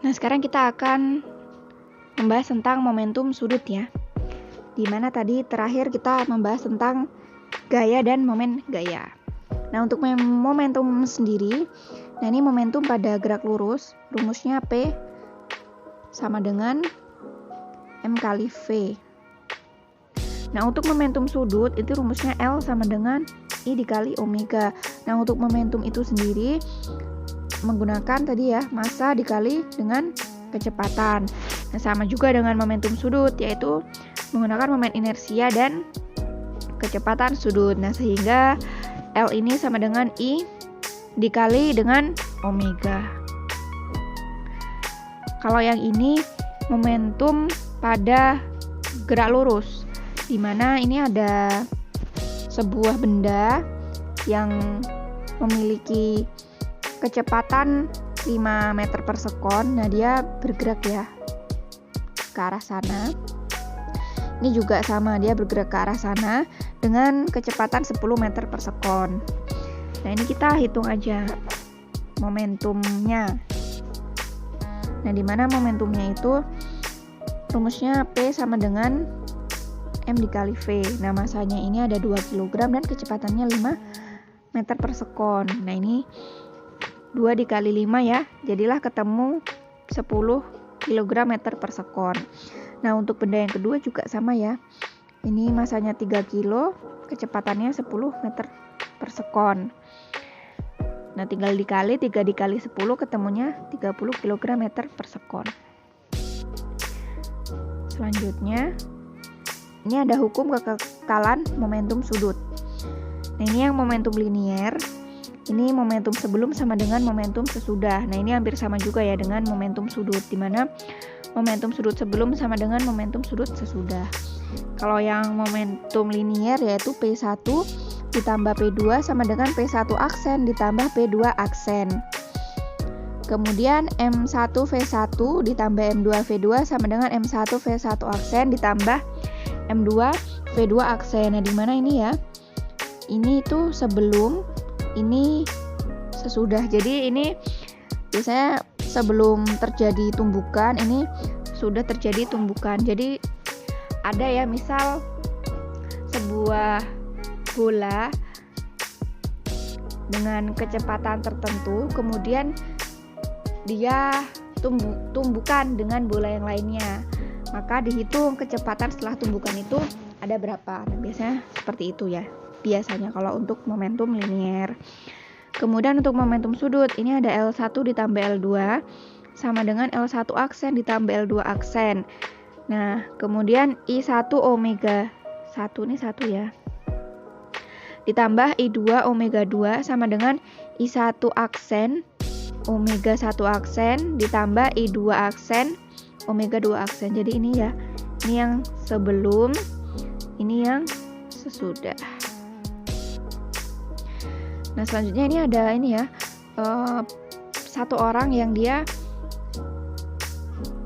Nah, sekarang kita akan membahas tentang momentum sudut ya. Dimana tadi terakhir kita membahas tentang gaya dan momen gaya. Nah, untuk momentum sendiri, nah ini momentum pada gerak lurus, rumusnya P sama dengan M kali V. Nah, untuk momentum sudut itu rumusnya L sama dengan I dikali omega. Nah, untuk momentum itu sendiri menggunakan tadi ya, massa dikali dengan kecepatan. Nah, sama juga dengan momentum sudut, yaitu menggunakan momen inersia dan kecepatan sudut. Nah, sehingga L ini sama dengan I dikali dengan omega. Kalau yang ini momentum pada gerak lurus, di mana ini ada sebuah benda yang memiliki kecepatan 5 meter per sekon. Nah, dia bergerak ya ke arah sana. Ini juga sama, dia bergerak ke arah sana dengan kecepatan 10 meter per sekon. Nah, ini kita hitung aja momentumnya. Nah, di mana momentumnya itu rumusnya P sama dengan M dikali V. Nah, masanya ini ada 2 kg dan kecepatannya 5 meter per sekon. Nah, ini 2 dikali 5 ya, jadilah ketemu 10 kg meter per sekon. Nah, untuk benda yang kedua juga sama ya. Ini masanya 3 kilo, kecepatannya 10 meter per sekon. Nah, tinggal dikali 3 dikali 10 ketemunya 30 kg meter per sekon. Selanjutnya, ini ada hukum kekekalan momentum sudut. Nah, ini yang momentum linier. Ini momentum sebelum sama dengan momentum sesudah. Nah, ini hampir sama juga ya dengan momentum sudut, di mana momentum sudut sebelum sama dengan momentum sudut sesudah. Kalau yang momentum linier yaitu P1 ditambah P2 sama dengan P1 aksen ditambah P2 aksen. Kemudian M1 V1 ditambah M2 V2 sama dengan M1 V1 aksen ditambah M2 V2 aksen. Nah, di mana ini ya? Ini itu sebelum, ini sesudah. Jadi ini biasanya sebelum terjadi tumbukan, ini sudah terjadi tumbukan. Jadi ada ya, misal sebuah bola dengan kecepatan tertentu, kemudian dia tumbukan dengan bola yang lainnya, maka dihitung kecepatan setelah tumbukan itu ada berapa. Nah, biasanya seperti itu ya, biasanya kalau untuk momentum linier. Kemudian untuk momentum sudut, ini ada L1 ditambah L2 sama dengan L1 aksen ditambah L2 aksen. Nah, kemudian I1 omega 1 ini 1 ya, ditambah I2 omega 2 sama dengan I1 aksen omega 1 aksen ditambah I2 aksen omega 2 aksen. Jadi ini ya, ini yang sebelum, ini yang sesudah. Nah, selanjutnya ini ada ini ya, satu orang yang dia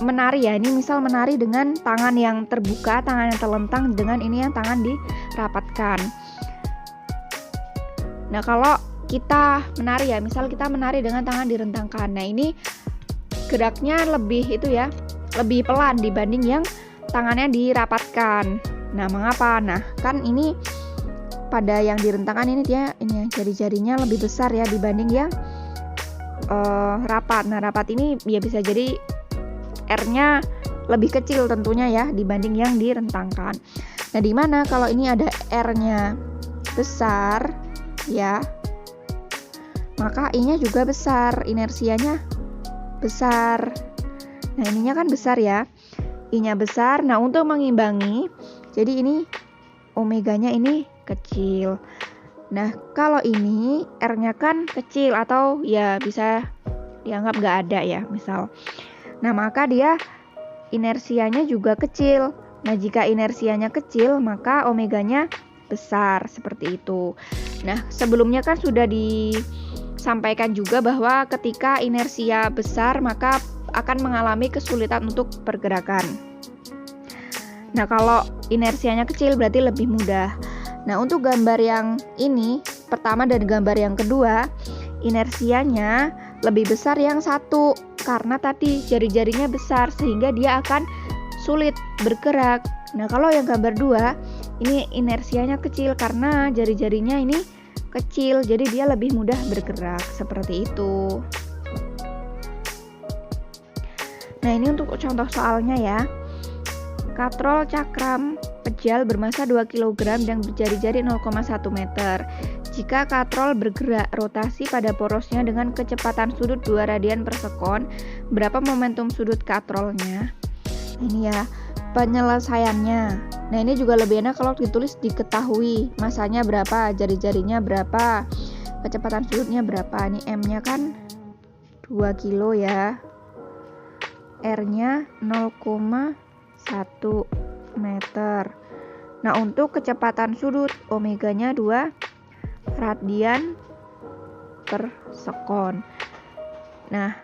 menari ya. Ini misal menari dengan tangan yang terbuka, tangan yang terlentang, dengan ini yang tangan dirapatkan. Nah, kalau kita menari ya, misal kita menari dengan tangan direntangkan. Nah, ini geraknya lebih itu ya, lebih pelan dibanding yang tangannya dirapatkan. Nah, mengapa? Nah, kan ini pada yang direntangkan ini dia ini ya, jari-jarinya lebih besar ya dibanding yang rapat. Nah, rapat ini ya bisa jadi R-nya lebih kecil tentunya ya dibanding yang direntangkan. Nah, di mana kalau ini ada R-nya besar ya, maka I-nya juga besar, inersianya besar. Nah, ininya kan besar ya, I-nya besar. Nah, untuk mengimbangi, jadi ini omeganya ini kecil. Nah, kalau ini R-nya kan kecil atau ya bisa dianggap nggak ada ya misal. Nah, maka dia inersianya juga kecil. Nah, jika inersianya kecil, maka omeganya besar, seperti itu. Nah, sebelumnya kan sudah disampaikan juga bahwa ketika inersia besar, maka akan mengalami kesulitan untuk pergerakan. Nah, kalau inersianya kecil berarti lebih mudah. Nah, untuk gambar yang ini, pertama dan gambar yang kedua, inersianya lebih besar yang satu. karena tadi jari-jarinya besar sehingga dia akan sulit bergerak. Nah, kalau yang gambar 2 ini inersianya kecil karena jari-jarinya ini kecil, jadi dia lebih mudah bergerak seperti itu. Nah, ini untuk contoh soalnya ya. Katrol cakram pejal bermasa 2 kg dan berjari-jari 0,1 meter. Jika katrol bergerak rotasi pada porosnya dengan kecepatan sudut 2 radian per sekon, berapa momentum sudut katrolnya? Ini ya penyelesaiannya. Nah, ini juga lebih enak kalau ditulis diketahui masanya berapa, jari-jarinya berapa, kecepatan sudutnya berapa. Ini M-nya kan 2 kilo ya, R-nya 0,1 meter. Nah, untuk kecepatan sudut omeganya 2 radian per sekon. Nah,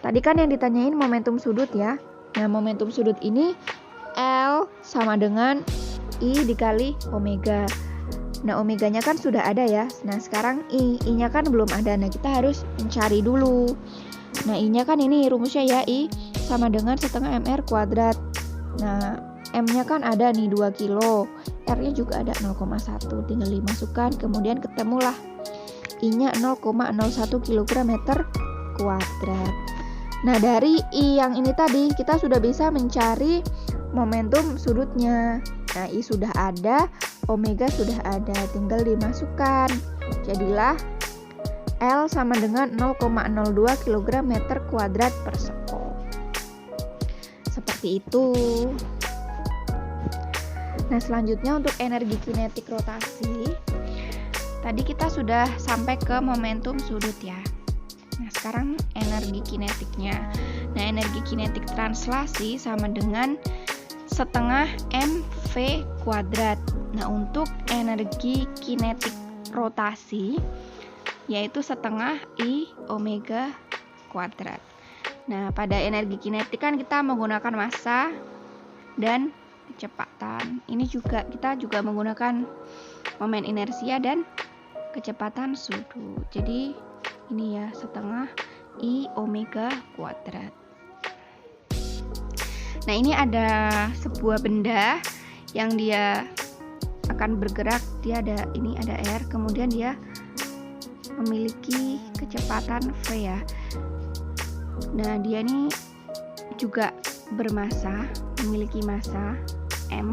tadi kan yang ditanyain momentum sudut ya. Nah, momentum sudut ini L sama dengan I dikali omega. Nah, omeganya kan sudah ada ya. Nah, sekarang I-nya kan belum ada. Nah, kita harus mencari dulu. Nah, I-nya kan ini rumusnya ya, I sama dengan setengah MR kuadrat. Nah, M-nya kan ada nih 2 kilo, R-nya juga ada 0,1, tinggal dimasukkan, kemudian ketemulah I-nya 0,01 kg meter kuadrat. Nah, dari I yang ini tadi kita sudah bisa mencari momentum sudutnya. Nah, I sudah ada, omega sudah ada, tinggal dimasukkan. Jadilah L sama dengan 0,02 kg meter kuadrat per sekon. Seperti itu. Nah, selanjutnya untuk energi kinetik rotasi. Tadi kita sudah sampai ke momentum sudut ya. Nah, sekarang energi kinetiknya. Nah, energi kinetik translasi sama dengan setengah mv kuadrat. Nah, untuk energi kinetik rotasi yaitu setengah I omega kuadrat. Nah, pada energi kinetik kan kita menggunakan massa dan kecepatan. Ini juga kita juga menggunakan momen inersia dan kecepatan sudut. Jadi ini ya setengah I omega kuadrat. Nah, ini ada sebuah benda yang dia akan bergerak. Dia ada ini ada R, kemudian dia memiliki kecepatan V ya. Nah, dia ini juga bermassa, memiliki massa M.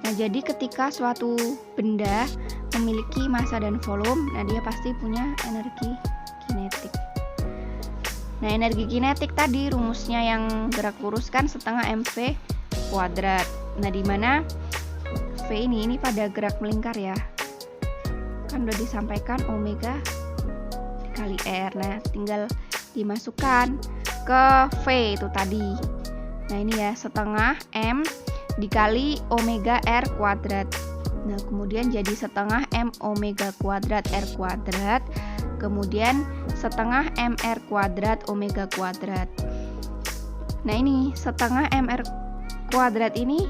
Nah, jadi ketika suatu benda memiliki massa dan volume, nah dia pasti punya energi kinetik. Nah, energi kinetik tadi rumusnya yang gerak lurus kan setengah mv kuadrat. Nah, di mana V ini pada gerak melingkar ya. Kan udah disampaikan omega dikali R. Nah, tinggal dimasukkan ke V itu tadi. Nah, ini ya setengah M dikali omega R kuadrat. Nah, kemudian jadi setengah M omega kuadrat R kuadrat. Kemudian setengah MR kuadrat omega kuadrat. Nah, ini setengah MR kuadrat ini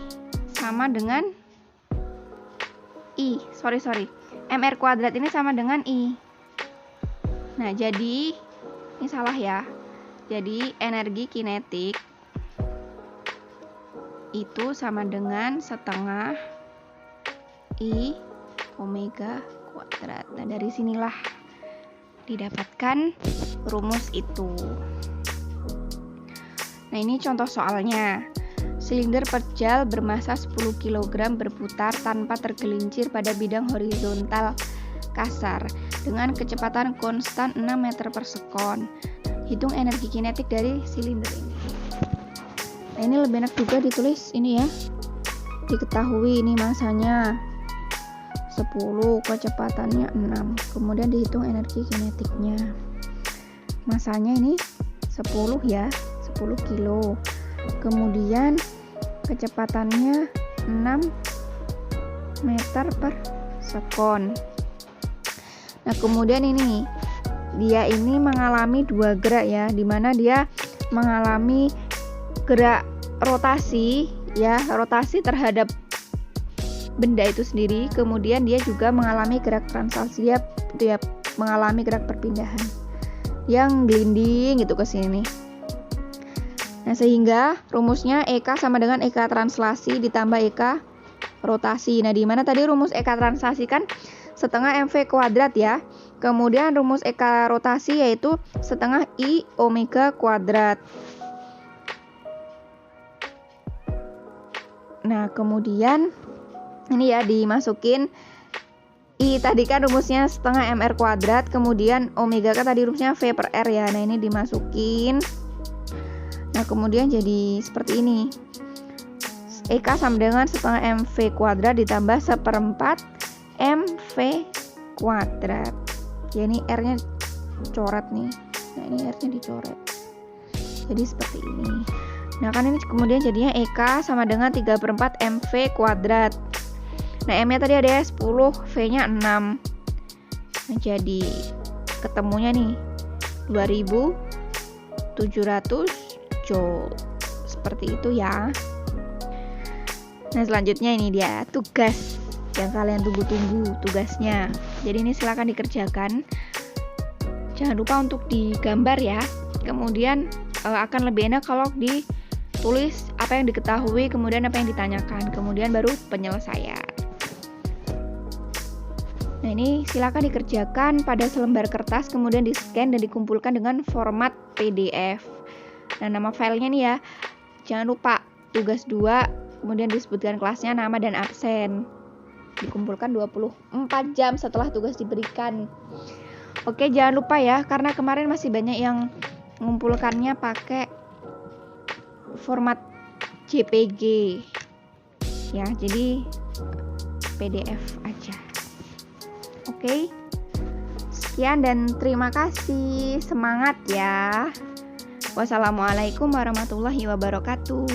sama dengan I. MR kuadrat ini sama dengan I. Nah, jadi ini salah ya. Jadi energi kinetik itu sama dengan setengah I omega kuadrat. Nah, dari sinilah didapatkan rumus itu. Nah, ini contoh soalnya. Silinder pejal bermassa 10 kg berputar tanpa tergelincir pada bidang horizontal kasar dengan kecepatan konstan 6 meter per sekon. Hitung energi kinetik dari silinder ini. Nah, ini lebih enak juga ditulis ini ya. Diketahui ini massanya 10, kecepatannya 6. Kemudian dihitung energi kinetiknya. Massanya ini 10 ya, 10 kilo. Kemudian kecepatannya 6 meter per sekon. Nah, kemudian ini dia ini mengalami 2 gerak ya, dimana dia mengalami gerak rotasi ya, rotasi terhadap benda itu sendiri. Kemudian dia juga mengalami gerak translasi, dia mengalami gerak perpindahan yang gelinding gitu ke sini. Nah, sehingga rumusnya EK sama dengan EK translasi ditambah EK rotasi. Nah, di mana tadi rumus EK translasi kan setengah MV kuadrat ya. Kemudian rumus EK rotasi yaitu setengah I omega kuadrat. Nah, kemudian ini ya dimasukin I tadi kan rumusnya setengah MR kuadrat, kemudian omega kan tadi rumusnya V per R ya. Nah, ini dimasukin. Nah, kemudian jadi seperti ini. EK sama dengan setengah MV kuadrat ditambah 1/4 MV kuadrat. Ya, ini R-nya coret nih. Nah, ini R-nya dicoret. Jadi seperti ini. Nah, kan ini kemudian jadinya EK sama dengan 3/4 MV kuadrat. Nah, M-nya tadi ada 10, V-nya 6. Nah, jadi ketemunya nih 2700 Joule. Seperti itu ya. Nah, selanjutnya ini dia tugas yang kalian tunggu-tunggu tugasnya. Jadi ini silakan dikerjakan. Jangan lupa untuk digambar ya. Kemudian akan lebih enak kalau ditulis apa yang diketahui, kemudian apa yang ditanyakan, kemudian baru penyelesaian. Nah, ini silakan dikerjakan pada selembar kertas, kemudian di-scan dan dikumpulkan dengan format PDF. Nah, nama filenya nih ya. Jangan lupa tugas 2, kemudian disebutkan kelasnya, nama dan absen. Dikumpulkan 24 jam setelah tugas diberikan. Oke, jangan lupa ya, karena kemarin masih banyak yang mengumpulkannya pakai format JPG. Ya, jadi PDF aja. Oke. Sekian dan terima kasih. Semangat ya. Wassalamualaikum warahmatullahi wabarakatuh.